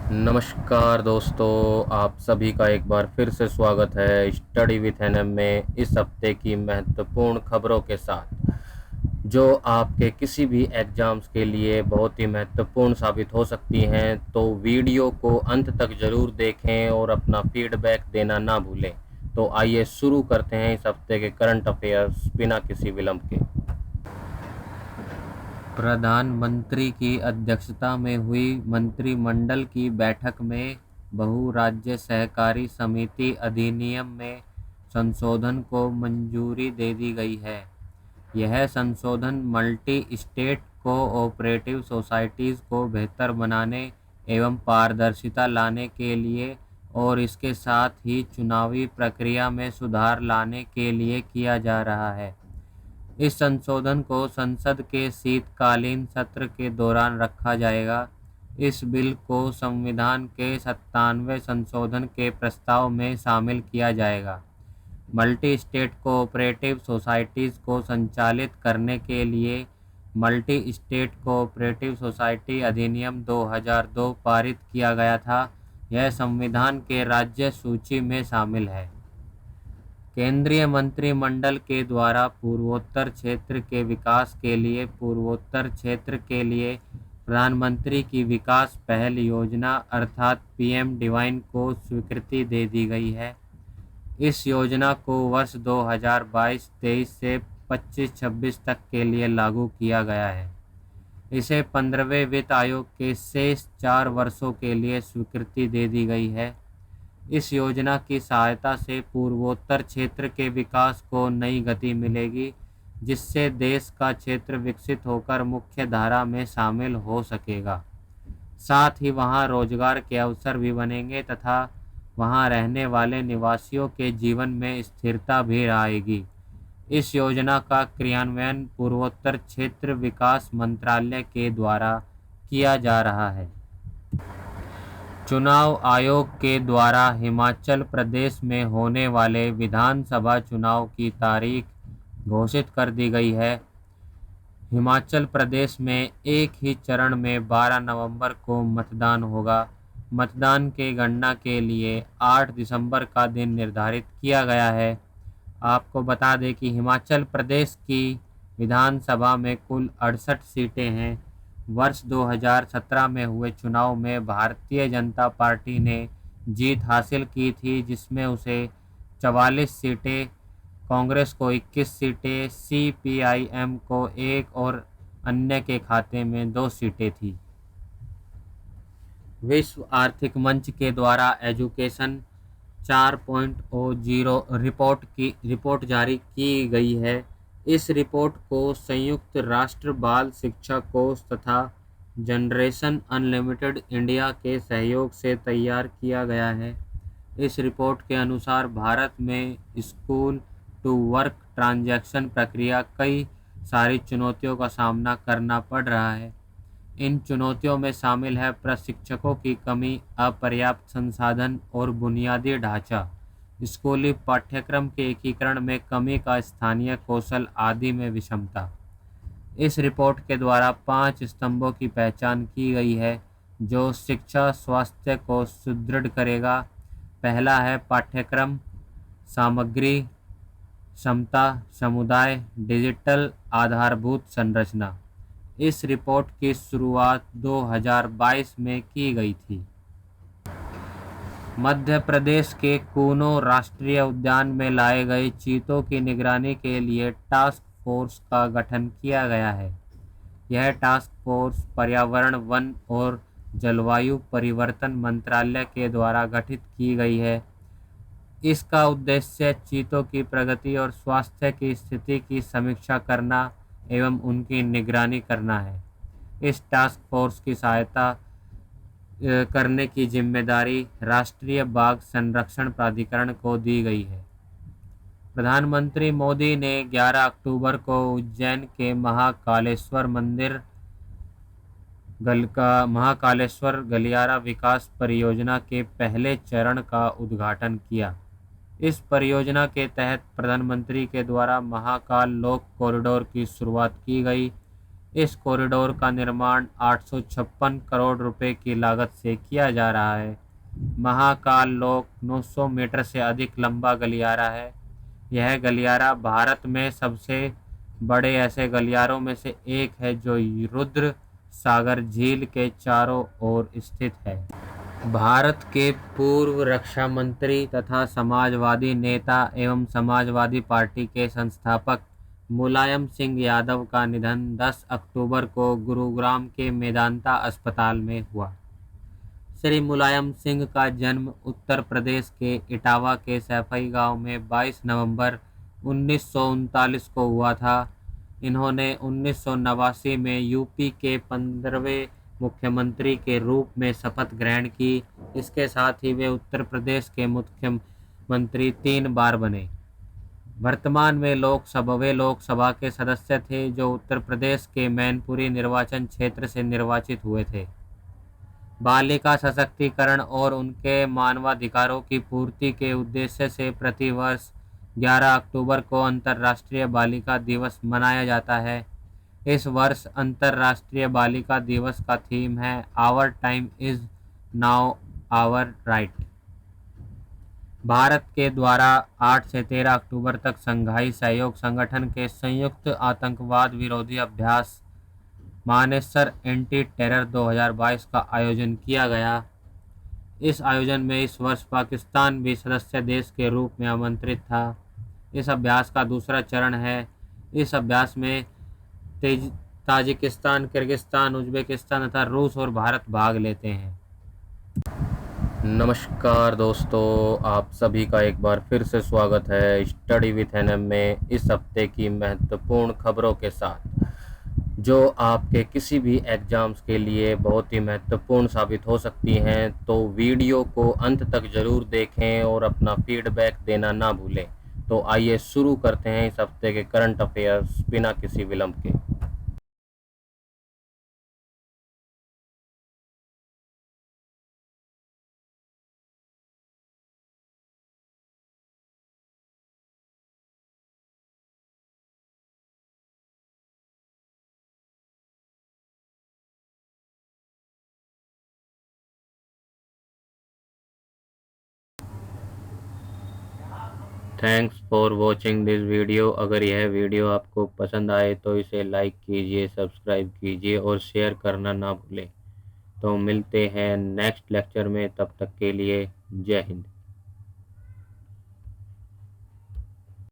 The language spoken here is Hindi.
नमस्कार दोस्तों, आप सभी का एक बार फिर से स्वागत है स्टडी विथ एनएम में। इस हफ्ते की महत्वपूर्ण खबरों के साथ जो आपके किसी भी एग्जाम्स के लिए बहुत ही महत्वपूर्ण साबित हो सकती हैं, तो वीडियो को अंत तक ज़रूर देखें और अपना फीडबैक देना ना भूलें। तो आइए शुरू करते हैं इस हफ्ते के करंट अफेयर्स बिना किसी विलंब के। प्रधानमंत्री की अध्यक्षता में हुई मंत्रिमंडल की बैठक में बहुराज्य सहकारी समिति अधिनियम में संशोधन को मंजूरी दे दी गई है। यह संशोधन मल्टी स्टेट कोऑपरेटिव सोसाइटीज़ को बेहतर बनाने एवं पारदर्शिता लाने के लिए और इसके साथ ही चुनावी प्रक्रिया में सुधार लाने के लिए किया जा रहा है। इस संशोधन को संसद के शीतकालीन सत्र के दौरान रखा जाएगा। इस बिल को संविधान के 97वें संशोधन के प्रस्ताव में शामिल किया जाएगा। मल्टी स्टेट कोऑपरेटिव सोसाइटीज़ को संचालित करने के लिए मल्टी स्टेट कोऑपरेटिव सोसाइटी अधिनियम 2002 पारित किया गया था। यह संविधान के राज्य सूची में शामिल है। केंद्रीय मंत्रिमंडल के द्वारा पूर्वोत्तर क्षेत्र के विकास के लिए पूर्वोत्तर क्षेत्र के लिए प्रधानमंत्री की विकास पहल योजना अर्थात पीएम डिवाइन को स्वीकृति दे दी गई है। इस योजना को वर्ष 2022-23 से 25-26 तक के लिए लागू किया गया है। इसे 15वें वित्त आयोग के शेष 4 वर्षों के लिए स्वीकृति दे दी गई है। इस योजना की सहायता से पूर्वोत्तर क्षेत्र के विकास को नई गति मिलेगी, जिससे देश का क्षेत्र विकसित होकर मुख्य धारा में शामिल हो सकेगा। साथ ही वहां रोजगार के अवसर भी बनेंगे तथा वहां रहने वाले निवासियों के जीवन में स्थिरता भी आएगी। इस योजना का क्रियान्वयन पूर्वोत्तर क्षेत्र विकास मंत्रालय के द्वारा किया जा रहा है। चुनाव आयोग के द्वारा हिमाचल प्रदेश में होने वाले विधानसभा चुनाव की तारीख घोषित कर दी गई है। हिमाचल प्रदेश में एक ही चरण में 12 नवंबर को मतदान होगा। मतदान के गणना के लिए 8 दिसंबर का दिन निर्धारित किया गया है। आपको बता दें कि हिमाचल प्रदेश की विधानसभा में कुल 68 सीटें हैं। वर्ष 2017 में हुए चुनाव में भारतीय जनता पार्टी ने जीत हासिल की थी, जिसमें उसे 44 सीटें, कांग्रेस को 21 सीटें, सीपीआईएम को 1 और अन्य के खाते में 2 सीटें थी। विश्व आर्थिक मंच के द्वारा एजुकेशन 4.0 रिपोर्ट जारी की गई है। इस रिपोर्ट को संयुक्त राष्ट्र बाल शिक्षा कोष तथा जनरेशन अनलिमिटेड इंडिया के सहयोग से तैयार किया गया है। इस रिपोर्ट के अनुसार भारत में स्कूल टू वर्क ट्रांजैक्शन प्रक्रिया कई सारी चुनौतियों का सामना करना पड़ रहा है। इन चुनौतियों में शामिल है प्रशिक्षकों की कमी, अपर्याप्त संसाधन और बुनियादी ढांचा, स्कूली पाठ्यक्रम के एकीकरण में कमी का स्थानीय कौशल आदि में विषमता। इस रिपोर्ट के द्वारा 5 स्तंभों की पहचान की गई है जो शिक्षा स्वास्थ्य को सुदृढ़ करेगा। पहला है पाठ्यक्रम, सामग्री, क्षमता, समुदाय, डिजिटल आधारभूत संरचना। इस रिपोर्ट की शुरुआत 2022 में की गई थी। मध्य प्रदेश के कूनो राष्ट्रीय उद्यान में लाए गए चीतों की निगरानी के लिए टास्क फोर्स का गठन किया गया है। यह टास्क फोर्स पर्यावरण, वन और जलवायु परिवर्तन मंत्रालय के द्वारा गठित की गई है। इसका उद्देश्य चीतों की प्रगति और स्वास्थ्य की स्थिति की समीक्षा करना एवं उनकी निगरानी करना है। इस टास्क फोर्स की सहायता करने की जिम्मेदारी राष्ट्रीय बाघ संरक्षण प्राधिकरण को दी गई है। प्रधानमंत्री मोदी ने 11 अक्टूबर को उज्जैन के महाकालेश्वर गलियारा विकास परियोजना के पहले चरण का उद्घाटन किया। इस परियोजना के तहत प्रधानमंत्री के द्वारा महाकाल लोक कॉरिडोर की शुरुआत की गई। इस कॉरिडोर का निर्माण 856 करोड़ रुपए की लागत से किया जा रहा है। महाकाल लोक 900 मीटर से अधिक लंबा गलियारा है। यह गलियारा भारत में सबसे बड़े ऐसे गलियारों में से एक है जो रुद्र सागर झील के चारों ओर स्थित है। भारत के पूर्व रक्षा मंत्री तथा समाजवादी नेता एवं समाजवादी पार्टी के संस्थापक मुलायम सिंह यादव का निधन 10 अक्टूबर को गुरुग्राम के मेदांता अस्पताल में हुआ। श्री मुलायम सिंह का जन्म उत्तर प्रदेश के इटावा के सैफई गांव में 22 नवंबर 1939 को हुआ था। इन्होंने 1989 में यूपी के 15वें मुख्यमंत्री के रूप में शपथ ग्रहण की। इसके साथ ही वे उत्तर प्रदेश के मुख्यमंत्री 3 बार बने। वर्तमान में वे लोकसभा के सदस्य थे जो उत्तर प्रदेश के मैनपुरी निर्वाचन क्षेत्र से निर्वाचित हुए थे। बालिका सशक्तिकरण और उनके मानवाधिकारों की पूर्ति के उद्देश्य से प्रतिवर्ष 11 अक्टूबर को अंतर्राष्ट्रीय बालिका दिवस मनाया जाता है। इस वर्ष अंतर्राष्ट्रीय बालिका दिवस का थीम है our time is now our right. Bharat के द्वारा 8 से 13 अक्टूबर तक शंघाई सहयोग संगठन के संयुक्त आतंकवाद विरोधी अभ्यास मानेसर एंटी टेरर 2022 का आयोजन किया गया। इस आयोजन में इस वर्ष पाकिस्तान भी सदस्य देश के रूप में आमंत्रित था। इस अभ्यास का दूसरा चरण है। इस अभ्यास में ताजिकिस्तान, किर्गिस्तान, उज्बेकिस्तान तथा रूस और भारत भाग लेते हैं। नमस्कार दोस्तों, आप सभी का एक बार फिर से स्वागत है स्टडी विथ एनएम में इस हफ्ते की महत्वपूर्ण खबरों के साथ, जो आपके किसी भी एग्ज़ाम्स के लिए बहुत ही महत्वपूर्ण साबित हो सकती हैं। तो वीडियो को अंत तक ज़रूर देखें और अपना फीडबैक देना ना भूलें। तो आइए शुरू करते हैं इस हफ्ते के करंट अफेयर्स बिना किसी विलंब के। Thanks for watching this video. अगर यह वीडियो आपको पसंद आए तो इसे लाइक कीजिए, सब्सक्राइब कीजिए और शेयर करना ना भूलें। तो मिलते हैं नेक्स्ट लेक्चर में, तब तक के लिए जय हिंद।